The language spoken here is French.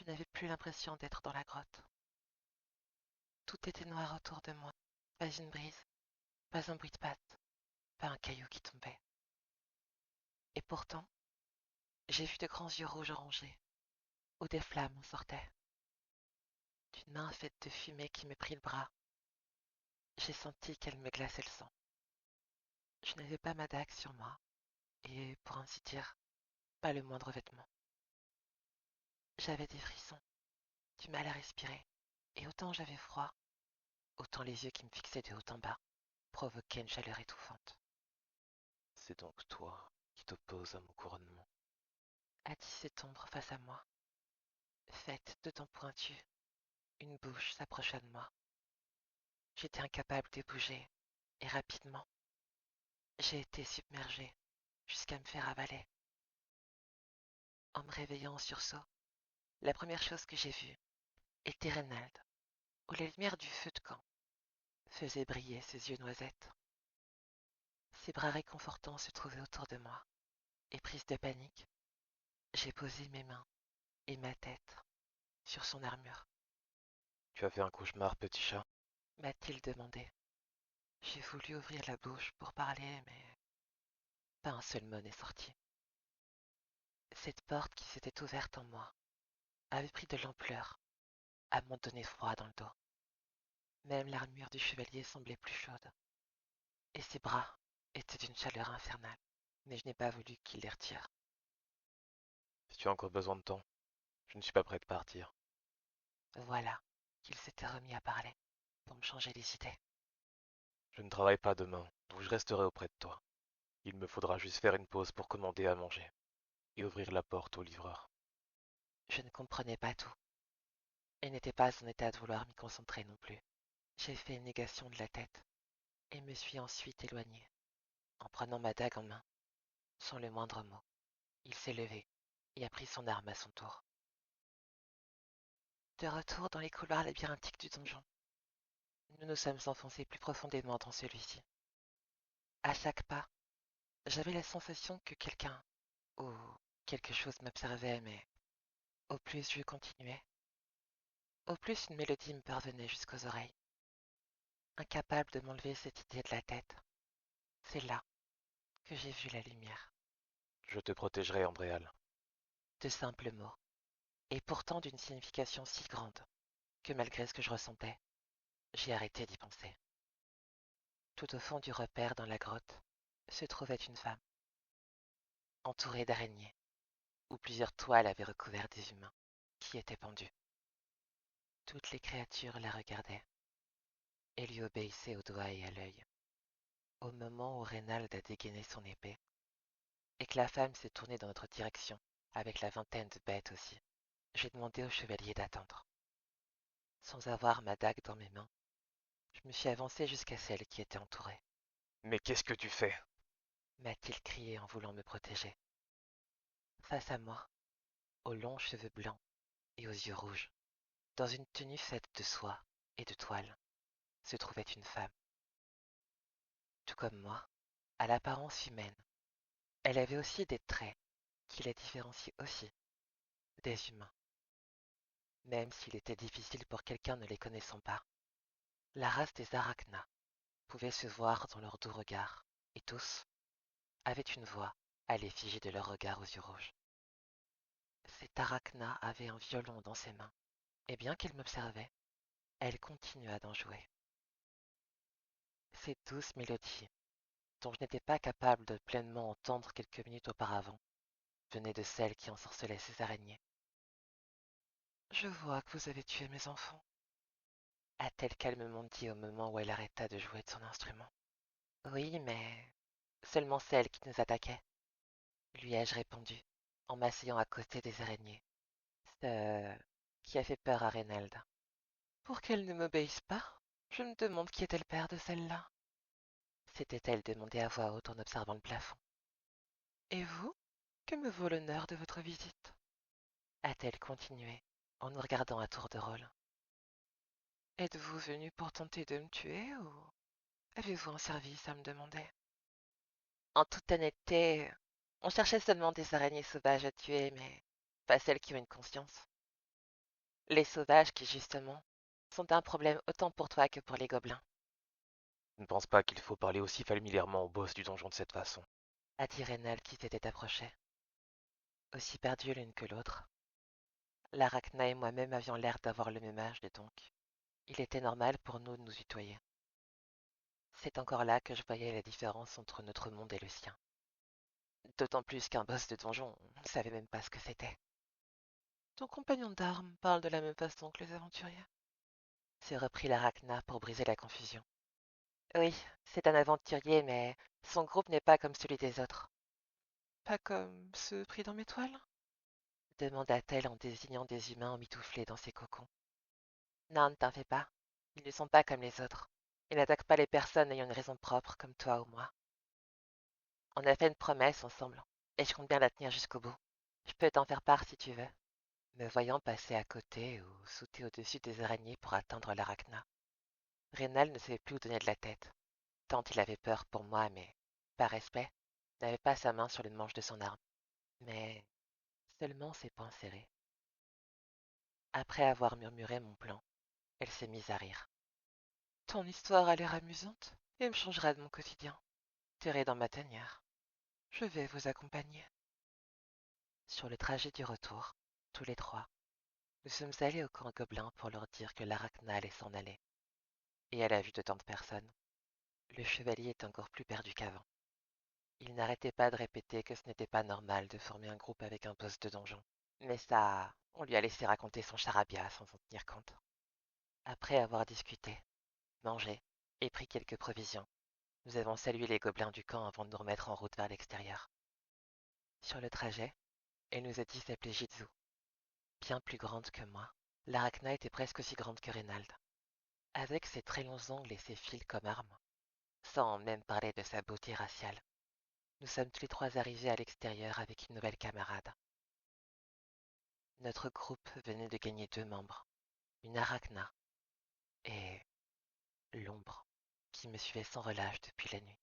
Je n'avais plus l'impression d'être dans la grotte. Tout était noir autour de moi. Pas une brise, pas un bruit de pattes, pas un caillou qui tombait. Et pourtant, j'ai vu de grands yeux rouges orangés, où des flammes en sortaient. D'une main faite de fumée qui me prit le bras, j'ai senti qu'elle me glaçait le sang. Je n'avais pas ma dague sur moi, et, pour ainsi dire, pas le moindre vêtement. J'avais des frissons, du mal à respirer, et autant j'avais froid, autant les yeux qui me fixaient de haut en bas provoquaient une chaleur étouffante. C'est donc toi qui t'opposes à mon couronnement. A dit cette ombre face à moi, faite de dents pointues, une bouche s'approcha de moi. J'étais incapable de bouger, et rapidement, j'ai été submergée jusqu'à me faire avaler. En me réveillant en sursaut, la première chose que j'ai vue était Reynald, où la lumière du feu de camp faisait briller ses yeux noisettes. Ses bras réconfortants se trouvaient autour de moi, et prise de panique, j'ai posé mes mains et ma tête sur son armure. Tu as fait un cauchemar, petit chat. M'a-t-il demandé. J'ai voulu ouvrir la bouche pour parler, mais pas un seul mot n'est sorti. Cette porte qui s'était ouverte en moi avait pris de l'ampleur à m'en donner froid dans le dos. Même l'armure du chevalier semblait plus chaude, et ses bras étaient d'une chaleur infernale, mais je n'ai pas voulu qu'il les retire. Si tu as encore besoin de temps, je ne suis pas prêt de partir. Voilà qu'il s'était remis à parler pour me changer les idées. Je ne travaille pas demain, donc je resterai auprès de toi. Il me faudra juste faire une pause pour commander à manger et ouvrir la porte au livreur. Je ne comprenais pas tout, et n'étais pas en état de vouloir m'y concentrer non plus. J'ai fait une négation de la tête, et me suis ensuite éloigné, en prenant ma dague en main, sans le moindre mot. Il s'est levé et a pris son arme à son tour. De retour dans les couloirs labyrinthiques du donjon, nous nous sommes enfoncés plus profondément dans celui-ci. À chaque pas, j'avais la sensation que quelqu'un ou quelque chose m'observait, mais au plus je continuais, au plus une mélodie me parvenait jusqu'aux oreilles. Incapable de m'enlever cette idée de la tête, c'est là que j'ai vu la lumière. Je te protégerai, Andréal. De simples mots, et pourtant d'une signification si grande que malgré ce que je ressentais, j'ai arrêté d'y penser. Tout au fond du repère dans la grotte se trouvait une femme, entourée d'araignées, où plusieurs toiles avaient recouvert des humains qui étaient pendus. Toutes les créatures la regardaient et lui obéissaient au doigt et à l'œil. Au moment où Reynald a dégainé son épée et que la femme s'est tournée dans notre direction avec la vingtaine de bêtes aussi, j'ai demandé au chevalier d'attendre. Sans avoir ma dague dans mes mains, je me suis avancé jusqu'à celle qui était entourée. Mais qu'est-ce que tu fais? M'a-t-il crié en voulant me protéger. Face à moi, aux longs cheveux blancs et aux yeux rouges, dans une tenue faite de soie et de toile, se trouvait une femme. Tout comme moi, à l'apparence humaine, elle avait aussi des traits qui la différenciaient aussi des humains, même s'il était difficile pour quelqu'un ne les connaissant pas. La race des Arachnas pouvait se voir dans leurs doux regards, et tous avaient une voix à l'effigie de leur regard aux yeux rouges. Cette Arachna avait un violon dans ses mains, et bien qu'elle m'observait, elle continua d'en jouer. Ces douces mélodies, dont je n'étais pas capable de pleinement entendre quelques minutes auparavant, venaient de celle qui ensorcelait ces araignées. Je vois que vous avez tué mes enfants, a-t-elle calmement dit au moment où elle arrêta de jouer de son instrument. Oui, mais seulement celle qui nous attaquait, lui ai-je répondu, en m'asseyant à côté des araignées, ce qui a fait peur à Reynald. Pour qu'elle ne m'obéisse pas, je me demande qui était le père de celle-là, s'était-elle demandé à voix haute en observant le plafond. Et vous, que me vaut l'honneur de votre visite a-t-elle continué, en nous regardant à tour de rôle. Êtes-vous venu pour tenter de me tuer ou avez-vous un service à me demander? En toute honnêteté, on cherchait seulement des araignées sauvages à tuer, mais pas celles qui ont une conscience. Les sauvages qui, justement, sont un problème autant pour toi que pour les gobelins, Je ne pense pas qu'il faut parler aussi familièrement au boss du donjon de cette façon. a dit Rénal qui s'était approché, aussi perdus l'une que l'autre. L'Arachna et moi-même avions l'air d'avoir le même âge, donc il était normal pour nous de nous tutoyer. C'est encore là que je voyais la différence entre notre monde et le sien. D'autant plus qu'un boss de donjon, on ne savait même pas ce que c'était. Ton compagnon d'armes parle de la même façon que les aventuriers. C'est repris l'Arachna pour briser la confusion. Oui, c'est un aventurier, mais son groupe n'est pas comme celui des autres. Pas comme ceux pris dans mes toiles demanda-t-elle en désignant des humains emmitouflés dans ses cocons. Non, ne t'en fais pas. Ils ne sont pas comme les autres. Ils n'attaquent pas les personnes ayant une raison propre, comme toi ou moi. On a fait une promesse ensemble, et je compte bien la tenir jusqu'au bout. Je peux t'en faire part si tu veux. Me voyant passer à côté ou sauter au-dessus des araignées pour atteindre l'Arachna. Rénal ne savait plus où donner de la tête, tant il avait peur pour moi, mais, par respect, n'avait pas sa main sur le manche de son arme, mais seulement ses poings serrés. Après avoir murmuré mon plan, elle s'est mise à rire. Ton histoire a l'air amusante et me changera de mon quotidien. T'irai dans ma tanière. Je vais vous accompagner. Sur le trajet du retour, tous les trois, nous sommes allés au camp gobelin pour leur dire que l'Arachna allait s'en aller. Et à la vue de tant de personnes, le chevalier est encore plus perdu qu'avant. Il n'arrêtait pas de répéter que ce n'était pas normal de former un groupe avec un boss de donjon. Mais ça, on lui a laissé raconter son charabia sans en tenir compte. Après avoir discuté, mangé et pris quelques provisions, nous avons salué les gobelins du camp avant de nous remettre en route vers l'extérieur. Sur le trajet, elle nous a dit s'appeler Jitsu. Bien plus grande que moi, l'Arachna était presque aussi grande que Reynald, avec ses très longs ongles et ses fils comme armes, sans même parler de sa beauté raciale. Nous sommes tous les trois arrivés à l'extérieur avec une nouvelle camarade. Notre groupe venait de gagner 2 membres, une Arachna et l'ombre, qui me suivait sans relâche depuis la nuit.